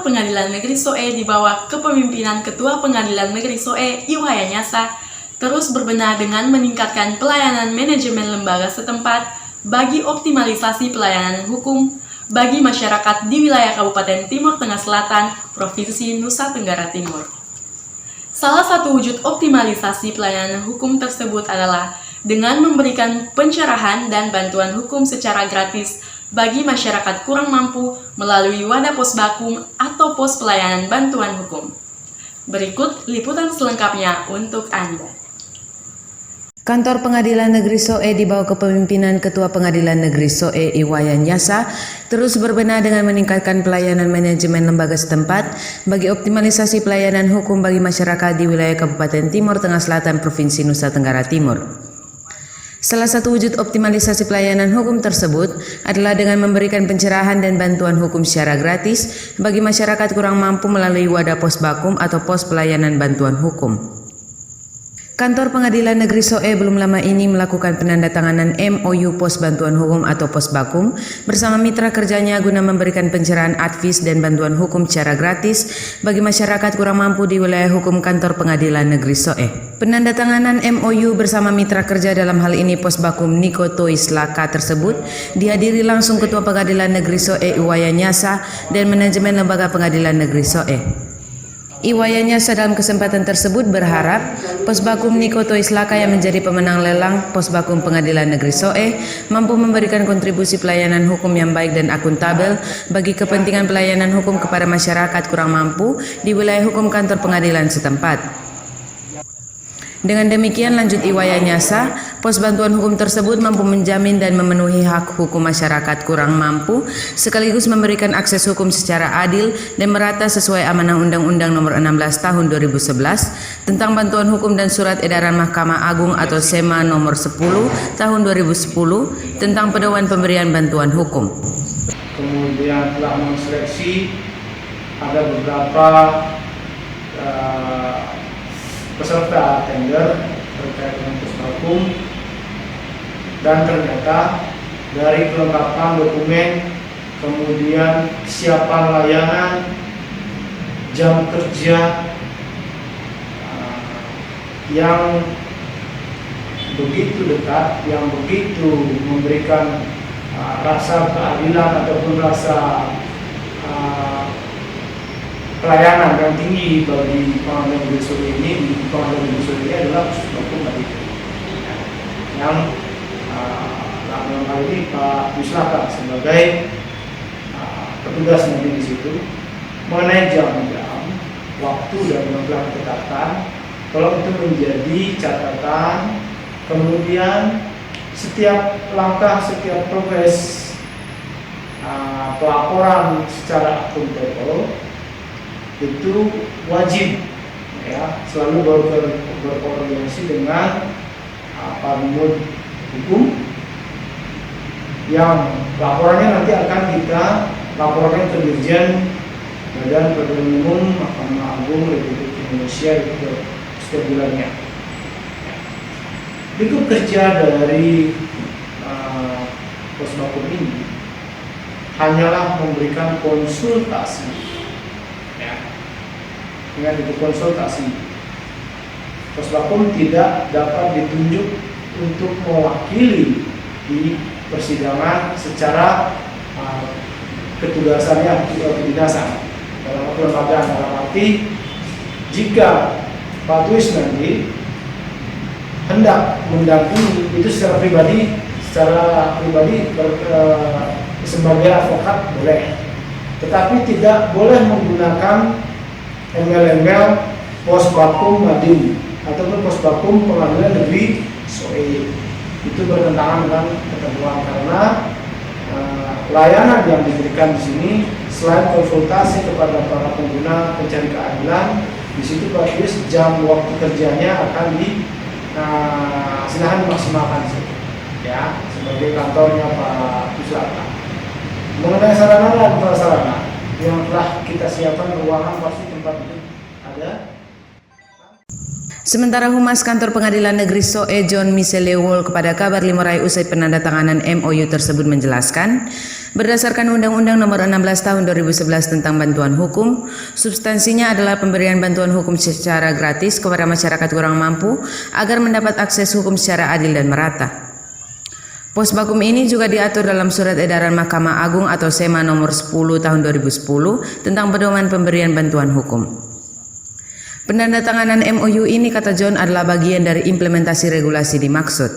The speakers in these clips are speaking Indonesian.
Pengadilan Negeri Soe di bawah kepemimpinan Ketua Pengadilan Negeri Soe Iwaya Nyasa terus berbenah dengan meningkatkan pelayanan manajemen lembaga setempat bagi optimalisasi pelayanan hukum bagi masyarakat di wilayah Kabupaten Timur Tengah Selatan, Provinsi Nusa Tenggara Timur. Salah satu wujud optimalisasi pelayanan hukum tersebut adalah dengan memberikan pencerahan dan bantuan hukum secara gratis bagi masyarakat kurang mampu melalui wadah pos bakum atau pos pelayanan bantuan hukum. Berikut liputan selengkapnya untuk Anda. Kantor Pengadilan Negeri Soe di bawah kepemimpinan Ketua Pengadilan Negeri Soe Iwaya Nyasa terus berbenah dengan meningkatkan pelayanan manajemen lembaga setempat bagi optimalisasi pelayanan hukum bagi masyarakat di wilayah Kabupaten Timur Tengah Selatan Provinsi Nusa Tenggara Timur. Salah satu wujud optimalisasi pelayanan hukum tersebut adalah dengan memberikan pencerahan dan bantuan hukum secara gratis bagi masyarakat kurang mampu melalui wadah pos bakum atau pos pelayanan bantuan hukum. Kantor Pengadilan Negeri Soe belum lama ini melakukan penandatanganan MOU Pos Bantuan Hukum atau Pos Bakum bersama mitra kerjanya guna memberikan pencerahan advis dan bantuan hukum secara gratis bagi masyarakat kurang mampu di wilayah hukum Kantor Pengadilan Negeri Soe. Penandatanganan MOU bersama mitra kerja dalam hal ini Pos Bakum Niko Tois Laka tersebut dihadiri langsung Ketua Pengadilan Negeri Soe Iwaya Nyasa dan manajemen Lembaga Pengadilan Negeri Soe. Iwaya Nyasa dalam kesempatan tersebut berharap Pos Bakum Niko Tois Laka yang menjadi pemenang lelang Pos Bakum Pengadilan Negeri Soe mampu memberikan kontribusi pelayanan hukum yang baik dan akuntabel bagi kepentingan pelayanan hukum kepada masyarakat kurang mampu di wilayah hukum kantor pengadilan setempat. Dengan demikian, lanjut Iwaya Nyasa, pos bantuan hukum tersebut mampu menjamin dan memenuhi hak hukum masyarakat kurang mampu, sekaligus memberikan akses hukum secara adil dan merata sesuai amanah Undang-Undang Nomor 16 Tahun 2011 tentang bantuan hukum dan Surat Edaran Mahkamah Agung atau SEMA Nomor 10 Tahun 2010 tentang pedoman pemberian bantuan hukum. Kemudian telah menseleksi ada beberapa peserta tender terkait dengan pos bakum, dan ternyata dari kelengkapan dokumen, kemudian kesiapan layanan, jam kerja yang begitu dekat, yang begitu memberikan rasa keadilan ataupun rasa pelayanan yang tinggi bagi Pengadilan Negeri Soe ini. Pengadilan Negeri Soe ini adalah Pos Bakum yang dalam hal ini Pak Yuslaka sebagai petugas nanti di situ mengenai jam-jam, waktu dan jumlah ketatan. Kalau itu menjadi catatan, kemudian setiap langkah, setiap progres pelaporan secara akuntabel itu wajib ya selalu berkoordinasi dengan Pak Bimut Hukum yang laporannya nanti akan kita laporkan ke Dirjen Badan Peradilan Umum Mahkamah Agung Republik Indonesia itu setiap bulannya. Lingkup kerja dari Pos Bakum ini hanyalah memberikan konsultasi. Dengan itu konsultasi, Pos Bakum tidak dapat ditunjuk untuk mewakili di persidangan secara ketugasannya kedinasan dalam kelembagaan, dalam arti jika Pak Tuis nanti hendak mendampingi itu secara pribadi sebagai advokat boleh, tetapi tidak boleh menggunakan embel-embel Pos Bakum Madin ataupun Pos Bakum Pengadilan Negeri Soe. Itu bertentangan dengan ketentuan karena layanan yang diberikan di sini selain konsultasi kepada para pengguna pencari keadilan, di situ praktis jam waktu kerjanya akan silahkan dimaksimalkan ya sebagai kantornya Pak Yuslaka. Mengenai sarana dan prasarana yang telah kita siapkan, ruangan pasti tempat itu ada. Sementara Humas Kantor Pengadilan Negeri SOE John Michelle Lewol kepada Kabar Limurai usai penandatanganan MOU tersebut menjelaskan, berdasarkan Undang-Undang Nomor 16 Tahun 2011 tentang bantuan hukum, substansinya adalah pemberian bantuan hukum secara gratis kepada masyarakat kurang mampu agar mendapat akses hukum secara adil dan merata. Pos Bakum ini juga diatur dalam Surat Edaran Mahkamah Agung atau SEMA Nomor 10 Tahun 2010 tentang pedoman pemberian bantuan hukum. Penandatanganan MOU ini, kata John, adalah bagian dari implementasi regulasi dimaksud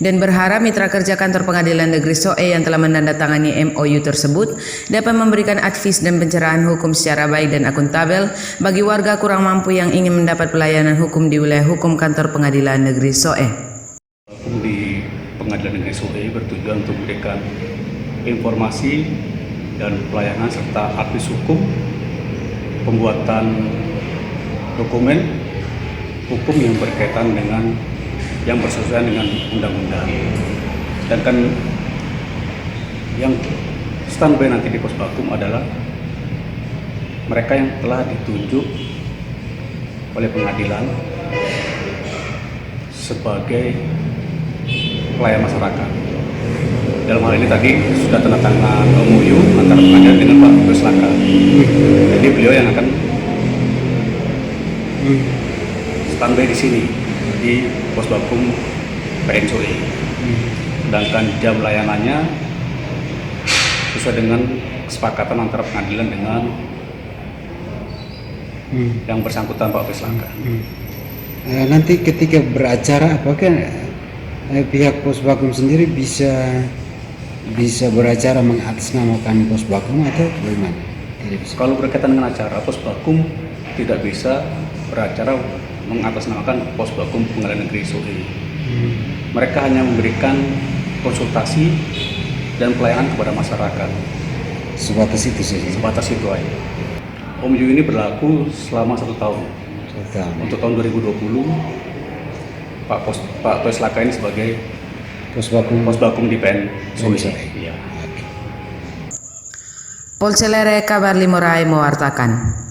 dan berharap mitra kerja Kantor Pengadilan Negeri SOE yang telah menandatangani MOU tersebut dapat memberikan advis dan pencerahan hukum secara baik dan akuntabel bagi warga kurang mampu yang ingin mendapat pelayanan hukum di wilayah hukum Kantor Pengadilan Negeri SOE. Hukum di Pengadilan Negeri SOE bertujuan untuk memberikan informasi dan pelayanan serta advis hukum, pembuatan dokumen hukum yang berkaitan dengan yang bersesuaian dengan undang-undang. Sedangkan yang standby nanti di Pos Bakum adalah mereka yang telah ditunjuk oleh pengadilan sebagai pelayan masyarakat. Dalam hal ini tadi sudah tanda tangan MOU antara pengadilan dengan Pak Beslaka. Jadi beliau yang akan standby di sini di Pos Bakum PN SOE. Sedangkan jam layanannya sesuai dengan kesepakatan antara pengadilan dengan yang bersangkutan Pak Beslaka. Nanti ketika beracara apakah pihak Pos Bakum sendiri bisa beracara mengatasnamakan Pos Bakum atau bagaimana? Tidak bisa. Kalau berkaitan dengan acara, Pos Bakum tidak bisa beracara mengatasnamakan Pos Bakum Pengadilan Negeri SOE. Mereka hanya memberikan konsultasi dan pelayanan kepada masyarakat. Sebatas itu saja. Sebatas itu aja. MOU ini berlaku selama 1 tahun. Untuk tahun 2020, Pak Beslaka ini sebagai Pos Bakum di PN SOE. Iya. Polcelere Kabar Limurai mewartakan.